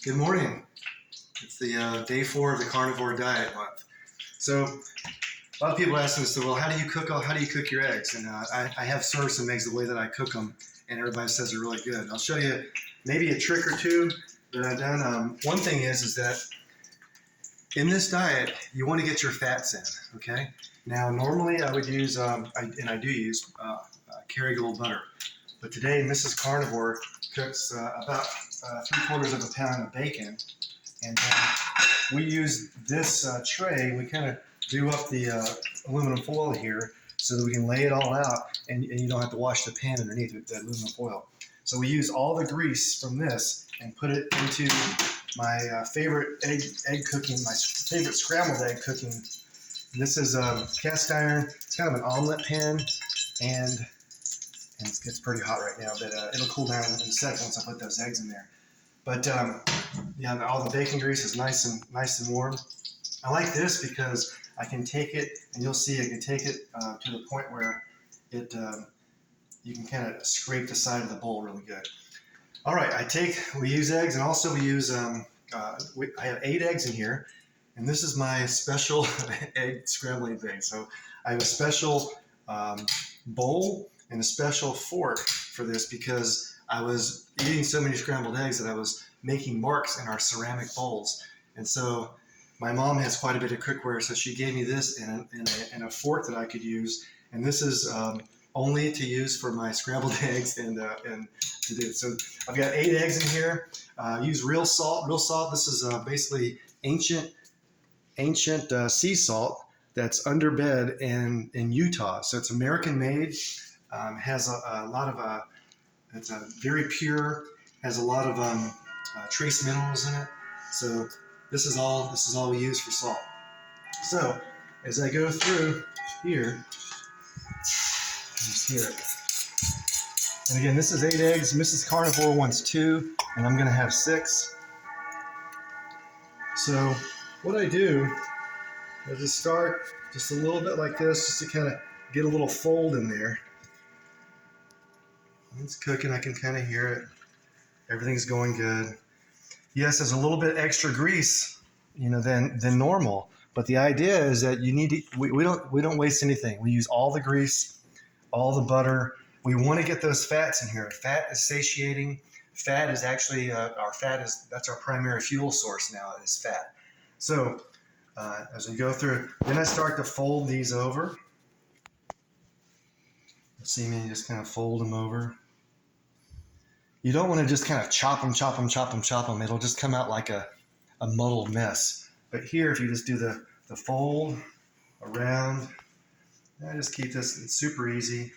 Good morning. It's the day 4 of the carnivore diet month. So a lot of people ask us, well, how do you cook your eggs? And I have served some eggs the way that I cook them, and everybody says they're really good. I'll show you maybe a trick or two that I've done. One thing is that in this diet, you want to get your fats in, okay? Now, normally I would use, and I do use Kerrygold butter. But today, Mrs. Carnivore cooks about 3/4 of a pound of bacon. And then we use this tray, we kind of do up the aluminum foil here so that we can lay it all out and you don't have to wash the pan underneath with that aluminum foil. So we use all the grease from this and put it into my favorite egg cooking, my favorite scrambled egg cooking. This is cast iron. It's kind of an omelet pan, and it's pretty hot right now, but it'll cool down in a second once I put those eggs in there. But yeah, all the bacon grease is nice and warm. I like this because I can take it, and you'll see I can take it to the point where it you can kind of scrape the side of the bowl really good. All right, we use eggs, and also we use I have 8 eggs in here, and this is my special egg scrambling thing. So I have a special bowl and a special fork for this because I was eating so many scrambled eggs that I was making marks in our ceramic bowls. And so my mom has quite a bit of cookware, so she gave me this and a fork that I could use. And this is only to use for my scrambled eggs and to do it. So I've got 8 eggs in here. Use real salt. Real salt. This is basically ancient sea salt that's under bed in Utah. So it's American made. Has a lot of it's very pure. Has a lot of trace minerals in it. So this is all we use for salt. So as I go through here, just hear it. And again, this is 8 eggs. Mrs. Carnivore wants 2, and I'm going to have 6. So what I do is just start just a little bit like this, just to kind of get a little fold in there. It's cooking. I can kind of hear it. Everything's going good. Yes, there's a little bit extra grease, than normal. But the idea is that we don't waste anything. We use all the grease, all the butter. We want to get those fats in here. Fat is satiating. Fat is actually that's our primary fuel source now, is fat. So as we go through, then I start to fold these over. See me just kind of fold them over. You don't want to just kind of chop them. It'll just come out like a muddled mess. But here, if you just do the fold around, I just keep this, it's super easy.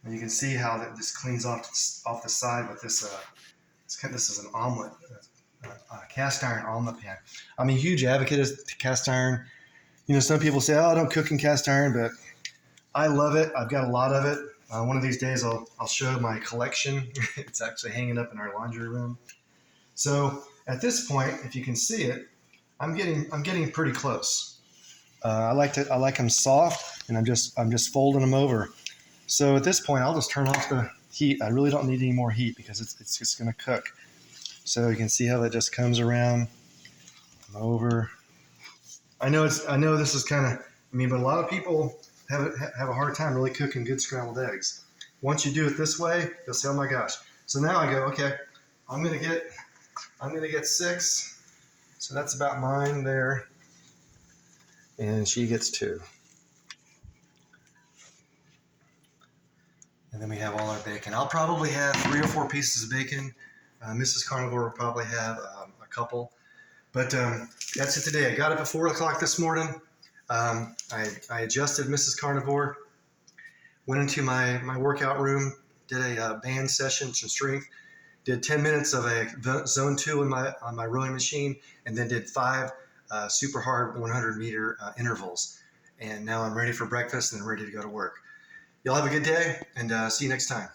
And you can see how that just cleans off the side with this. This is an omelet, cast iron omelet pan. I'm a huge advocate of cast iron. Some people say, "Oh, I don't cook in cast iron," but I love it. I've got a lot of it. One of these days, I'll show my collection. It's actually hanging up in our laundry room. So at this point, if you can see it, I'm getting pretty close. I like them soft, and I'm just folding them over. So at this point, I'll just turn off the heat. I really don't need any more heat because it's just going to cook. So you can see how that just comes around over. I know this is kind of, but a lot of people have a hard time really cooking good scrambled eggs. Once you do it this way, you'll say, "Oh my gosh!" So now I go, okay, I'm gonna get 6. So that's about mine there, and she gets 2. And then we have all our bacon. I'll probably have 3 or 4 pieces of bacon. Mrs. Carnivore will probably have a couple. But that's it today. I got up at 4 o'clock this morning. I adjusted Mrs. Carnivore, went into my workout room, did a band session, some strength, did 10 minutes of a zone 2 on my rowing machine, and then did 5 super hard 100-meter intervals. And now I'm ready for breakfast and ready to go to work. Y'all have a good day, and see you next time.